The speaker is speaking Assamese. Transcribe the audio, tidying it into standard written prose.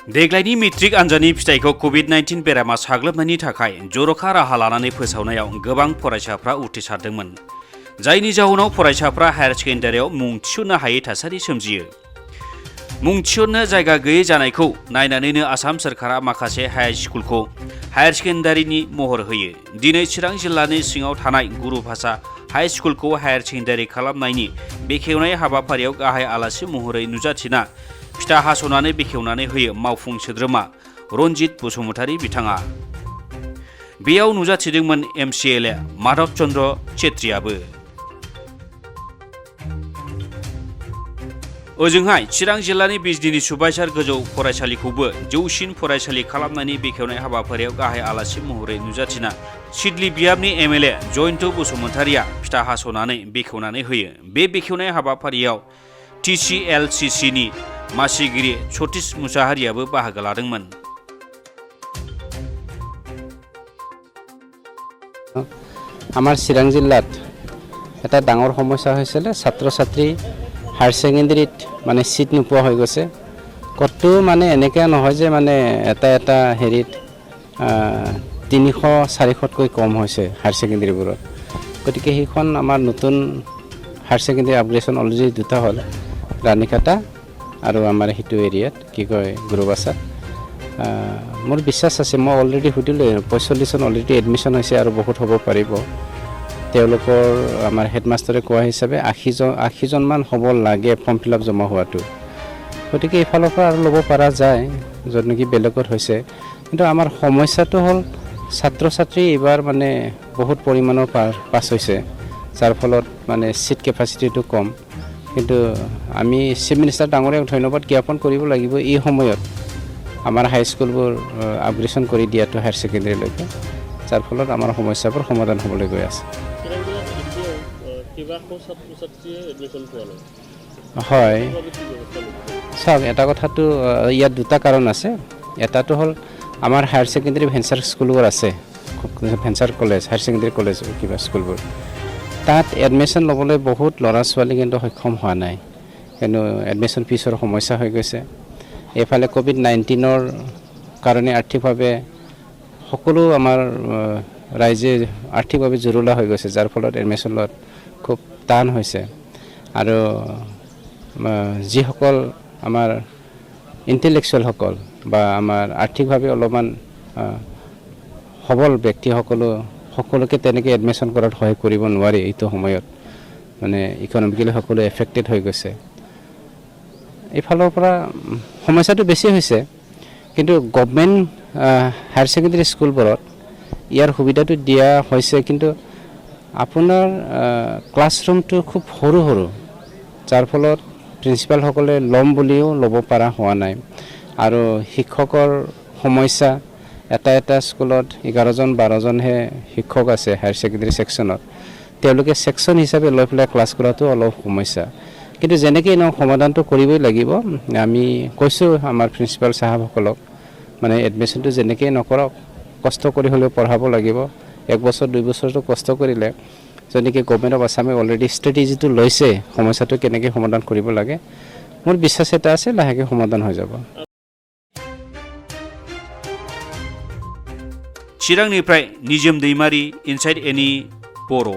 देग्लायनि मेट्रिक आनजादनि फिथाइखौ कभिड-19 बेरामा साग्लोबनायनि थाखाय जर'खा राहा लानानै फोसावनायाव गोबां फरायसाफ्रा उथ्रिसारदोंमोन। जायनि जाहोनाव फरायसाफ्रा हायार सेकेन्डारियाव मुं थिसननो हायै थासारि सोमजियो। मुं थिसननो जायगा गैयै जानायखौ नायनानैनो आसाम सोरखारा माखासे हाई स्कुलखौ हायार सेकेन्डारिनि महर होयो। दिनै चिरां जिल्लानि सिङाव थानाय गुरुभाषा हाई स्कुलखौ हायार सेकेन्डारि खालामनायनि बेखेवनाय हाबाफारियाव गाहाय आलासि महरै नुजाथिना फिथा हास'नानै बेखेवनानै होयो मावफुं सोद्रोमा रनजित बसुमतारी बिथाङा। बेयाव नुजाथिदोंमोन MCLA माधव चन्द्र छेत्रीयाबो। ओजोंहाय चिरां जिल्लानि बिजनीनि सुबाइझार गोजौ फरायसालिखौबो जौसिन फरायसालि खालामनायनि बेखेवनाय हाबाफारियाव गाहाय आलासि महरै नुजाथिना सिडली बियाबनि MLA जयन्त बसुमतारीया फिथा हास'नानै बेखेवनानै होयो। बे बेखेवनाय हाबाफारियाव TCLCCनि मासिगिरि सतीश मुसाहारियाबो बाहागो लादोंमोन। আমাৰ চিৰাং জিলাত এটা ডাঙৰ সমস্যা হৈছিল ছাত্ৰ ছাত্ৰী হায়াৰ সেকেন্ডাৰীত মানে সিট নোপোৱা হৈ গৈছে। কতো মানে এনেকৈ নহয় যে মানে এটা হেৰিত 300-400তকৈ কম হৈছে হায়াৰ সেকেন্ডাৰীবোৰত। গতিকে সেইখন আমাৰ নতুন হায়াৰ সেকেন্ডাৰী আপগ্ৰেডেশ্যন অলৰেডি দুটা হ'ল, ৰাণীখাটা আৰু আমাৰ সেইটো এৰিয়াত কি কয় গুৰুভাষাত। মোৰ বিশ্বাস আছে, মই অলৰেডি সুধিলোঁ 45জন অলৰেডি এডমিশ্যন হৈছে আৰু বহুত হ'ব পাৰিব। তেওঁলোকৰ আমাৰ হেডমাষ্টাৰে কোৱা হিচাপে 80জনমান হ'ব লাগে ফৰ্ম ফিল আপ জমা হোৱাটো। গতিকে এইফালৰ পৰা আৰু ল'ব পৰা যায় য'ত নেকি বেলেগত হৈছে। কিন্তু আমাৰ সমস্যাটো হ'ল ছাত্ৰ ছাত্ৰী এইবাৰ মানে বহুত পৰিমাণৰ পাছ হৈছে, যাৰ ফলত মানে ছিট কেপাচিটিটো কম। কিন্তু আমি চিফ মিনিষ্টাৰ ডাঙৰীয়াক ধন্যবাদ জ্ঞাপন কৰিব লাগিব এই সময়ত আমাৰ হাই স্কুলবোৰ আপগ্ৰেডেশ্যন কৰি দিয়াটো হায়াৰ ছেকেণ্ডেৰীলৈকে, যাৰ ফলত আমাৰ সমস্যাবোৰ সমাধান হ'বলৈ গৈ আছে। হয়, চাওক এটা কথাটো ইয়াত দুটা কাৰণ আছে। এটাটো হ'ল আমাৰ হায়াৰ ছেকেণ্ডেৰী ভেঞ্চাৰ স্কুলবোৰ আছে, venture college higher secondary college কিবা স্কুলবোৰ, তাত এডমিশ্যন ল'বলৈ বহুত ল'ৰা ছোৱালী কিন্তু সক্ষম হোৱা নাই। কিন্তু এডমিশ্যন ফিজৰ সমস্যা হৈ গৈছে। এইফালে COVID-19ৰ কাৰণে আৰ্থিকভাৱে সকলো আমাৰ ৰাইজে আৰ্থিকভাৱে জুৰুলা হৈ গৈছে, যাৰ ফলত এডমিশ্যন লোৱাত খুব টান হৈছে। আৰু যিসকল আমাৰ ইণ্টেলেকচুৱেলসকল বা আমাৰ আৰ্থিকভাৱে অলপমান সবল সকলোকে তেনেকৈ এডমিশ্যন কৰাত সহায় কৰিব নোৱাৰি। এইটো সময়ত মানে ইকনমিকেলি সকলো এফেক্টেড হৈ গৈছে। এইফালৰ পৰা সমস্যাটো বেছি হৈছে। কিন্তু গভমেণ্ট হায়াৰ ছেকেণ্ডেৰী স্কুলবোৰত ইয়াৰ সুবিধাটো দিয়া হৈছে, কিন্তু আপোনাৰ ক্লাছৰুমটো খুব সৰু সৰু, যাৰ ফলত প্ৰিন্সিপালসকলে ল'ম বুলিও ল'ব পৰা হোৱা নাই। আৰু শিক্ষকৰ সমস্যা, এটা স্কুলত 11-12জনহে শিক্ষক আছে হায়াৰ ছেকেণ্ডেৰী ছেকশ্যনত। তেওঁলোকে ছেকশ্যন হিচাপে লৈ পেলাই ক্লাছ কৰাটো অলপ সমস্যা। কিন্তু যেনেকৈ নহওক সমাধানটো কৰিবই লাগিব। আমি কৈছোঁ আমাৰ প্ৰিন্সিপাল চাহাবসকলক, মানে এডমিশ্যনটো যেনেকৈ নকৰক কষ্ট কৰি হ'লেও পঢ়াব লাগিব। 1 বছৰ 2 বছৰটো কষ্ট কৰিলে যেনেকৈ গভৰ্ণমেণ্ট অফ আছামে অলৰেডি ষ্ট্ৰেটেজিটো লৈছে সমস্যাটো কেনেকৈ সমাধান কৰিব লাগে, মোৰ বিশ্বাস এটা আছে লাহেকৈ সমাধান হৈ যাব। चिरांनिफ्राय निजोम दैमारी, इनसाइड एनि बर'।